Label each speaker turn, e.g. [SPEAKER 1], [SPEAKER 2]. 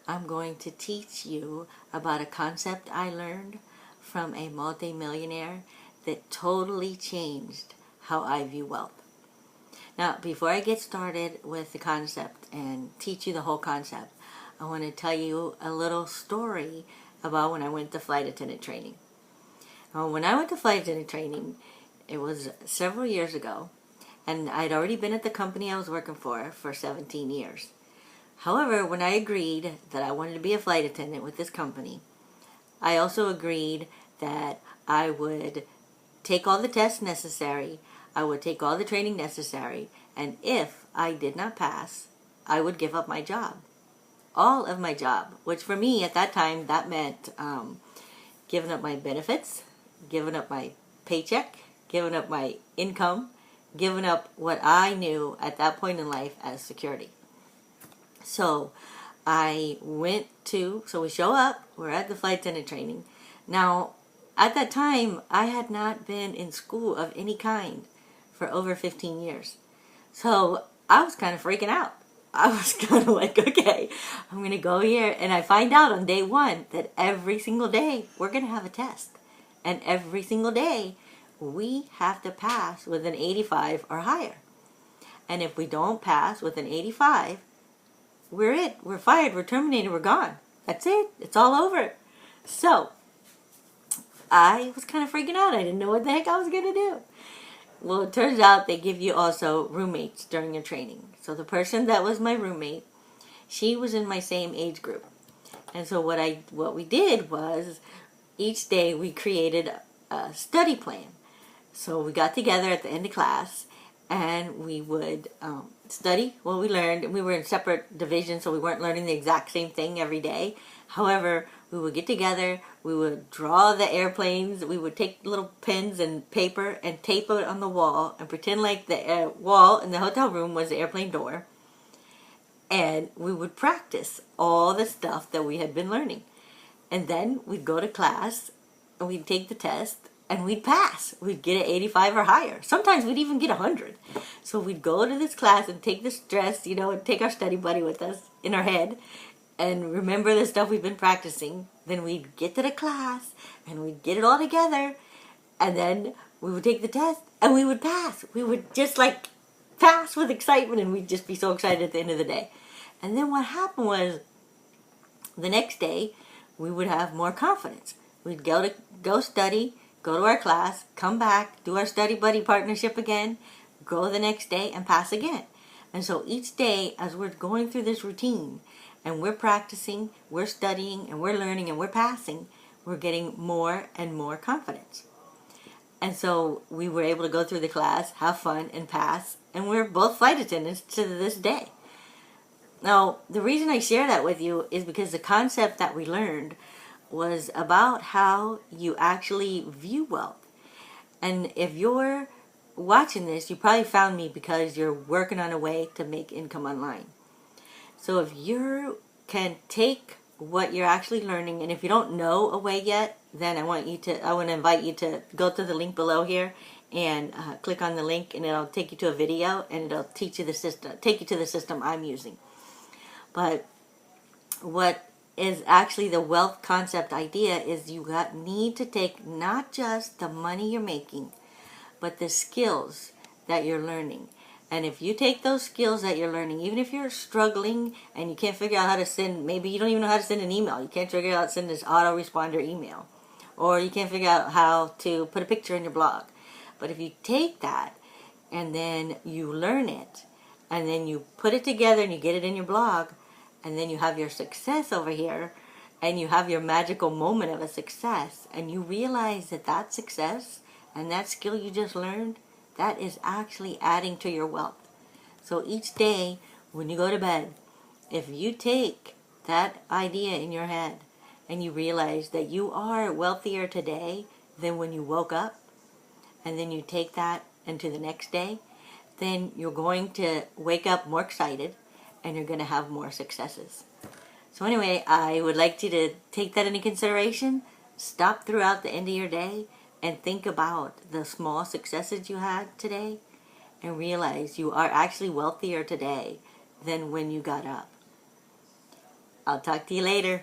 [SPEAKER 1] I'm going to teach you about a concept I learned from a multimillionaire that totally changed how I view wealth. Now, before I get started with the concept and teach you the whole concept, I want to tell you a little story about when I went to flight attendant training. When I went to flight attendant training, it was several years ago, and I'd already been at the company I was working for 17 years. However, when I agreed that I wanted to be a flight attendant with this company, I also agreed that I would take all the tests necessary, I would take all the training necessary, and if I did not pass, I would give up my job. All of my job, which for me at that time, that meant giving up my benefits, giving up my paycheck, giving up my income, giving up what I knew at that point in life as security. So we show up, we're at the flight attendant training. Now, at that time, I had not been in school of any kind for over 15 years. So I was kind of freaking out. I was kind of like, okay, I'm going to go here. And I find out on day one that every single day we're going to have a test. And every single day we have to pass with an 85 or higher. And if we don't pass with an 85, we're fired, we're terminated, we're gone. That's it. It's all over. So I was kind of freaking out. I didn't know what the heck I was going to do. Well, it turns out they give you also roommates during your training. So the person that was my roommate, she was in my same age group. And so what we did was each day we created a study plan. So we got together at the end of class and we would study what we learned. We were in separate divisions, so we weren't learning the exact same thing every day. However, we would get together, we would draw the airplanes, we would take little pens and paper and tape it on the wall and pretend like the wall in the hotel room was the airplane door. And we would practice all the stuff that we had been learning. And then we'd go to class and we'd take the test and we'd pass. We'd get an 85 or higher. Sometimes we'd even get 100. So we'd go to this class and take this dress, and take our study buddy with us in our head and remember the stuff we've been practicing. Then we'd get to the class and we'd get it all together and then we would take the test and we would pass. We would just pass with excitement and we'd just be so excited at the end of the day. And then what happened was the next day we would have more confidence. We'd go study, go to our class, come back, do our study buddy partnership again, go the next day and pass again. And so each day as we're going through this routine and we're practicing, we're studying, and we're learning, and we're passing, we're getting more and more confidence. And so we were able to go through the class, have fun, and pass, and we're both flight attendants to this day. Now, the reason I share that with you is because the concept that we learned was about how you actually view wealth. And if you're watching this, you probably found me because you're working on a way to make income online. So if you can take what you're actually learning, and if you don't know a way yet, then I want to invite you to go to the link below here and click on the link, and it'll take you to a video, and it'll take you to the system I'm using. But what is actually the wealth concept idea is you need to take not just the money you're making, but the skills that you're learning. And if you take those skills that you're learning, even if you're struggling and you can't figure out how to send, maybe you don't even know how to send an email. You can't figure out how to send this autoresponder email. Or you can't figure out how to put a picture in your blog. But if you take that and then you learn it and then you put it together and you get it in your blog and then you have your success over here and you have your magical moment of a success and you realize that success and that skill you just learned, that is actually adding to your wealth. So each day when you go to bed, if you take that idea in your head and you realize that you are wealthier today than when you woke up, and then you take that into the next day, then you're going to wake up more excited and you're going to have more successes. So anyway, I would like you to take that into consideration. Stop throughout the end of your day and think about the small successes you had today and realize you are actually wealthier today than when you got up. I'll talk to you later.